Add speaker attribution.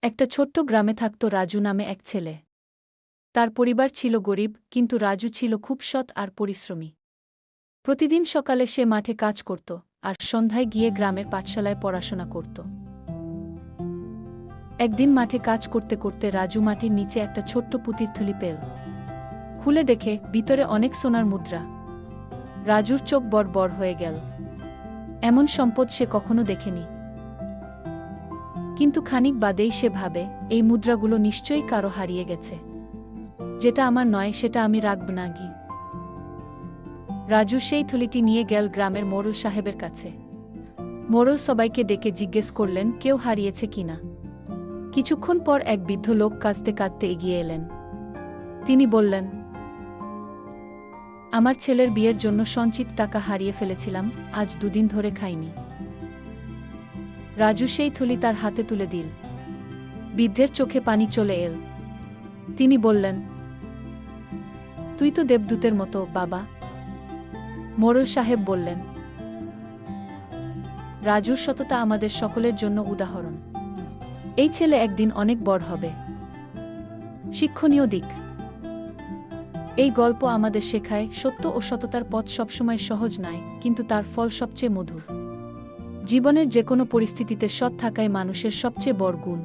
Speaker 1: একটা ছোট্ট গ্রামে থাকত রাজু নামে এক ছেলে। তার পরিবার ছিল গরিব, কিন্তু রাজু ছিল খুব সৎ আর পরিশ্রমী। প্রতিদিন সকালে সে মাঠে কাজ করত, আর সন্ধ্যায় গিয়ে গ্রামের পাঠশালায় পড়াশোনা করত। একদিন মাঠে কাজ করতে করতে রাজু মাটির নিচে একটা ছোট্ট পুঁতির থলি পেল। খুলে দেখে ভিতরে অনেক সোনার মুদ্রা। রাজুর চোখ বড় বড় হয়ে গেল। এমন সম্পদ সে কখনো দেখেনি। কিন্তু খানিক বাদেই সে ভাবে, এই মুদ্রাগুলো নিশ্চয়ই কারো হারিয়ে গেছে। যেটা আমার নয় সেটা আমি রাখব না গি। রাজু সেই থলিটি নিয়ে গেল গ্রামের মোড়ল সাহেবের কাছে। মোড়ল সবাইকে ডেকে জিজ্ঞেস করলেন কেউ হারিয়েছে কিনা। কিছুক্ষণ পর এক বৃদ্ধ লোক কাঁদতে কাঁদতে এগিয়ে এলেন। তিনি বললেন, আমার ছেলের বিয়ের জন্য সঞ্চিত টাকা হারিয়ে ফেলেছিলাম, আজ 2 দিন ধরে খাইনি। রাজু সেই থলি তার হাতে তুলে দিল। বৃদ্ধের চোখে পানি চলে এল। তিনি বললেন, তুই তো দেবদূতের মতো বাবা। মোড়ল সাহেব বললেন, রাজুর সততা আমাদের সকলের জন্য উদাহরণ। এই ছেলে একদিন অনেক বড় হবে। শিক্ষণীয় দিক। এই গল্প আমাদের শেখায়, সত্য ও সততার পথ সবসময় সহজ নয়, কিন্তু তার ফল সবচেয়ে মধুর। জীবনের যে কোনো পরিস্থিতিতে সৎ থাকাই মানুষের সবচেয়ে বড় গুণ।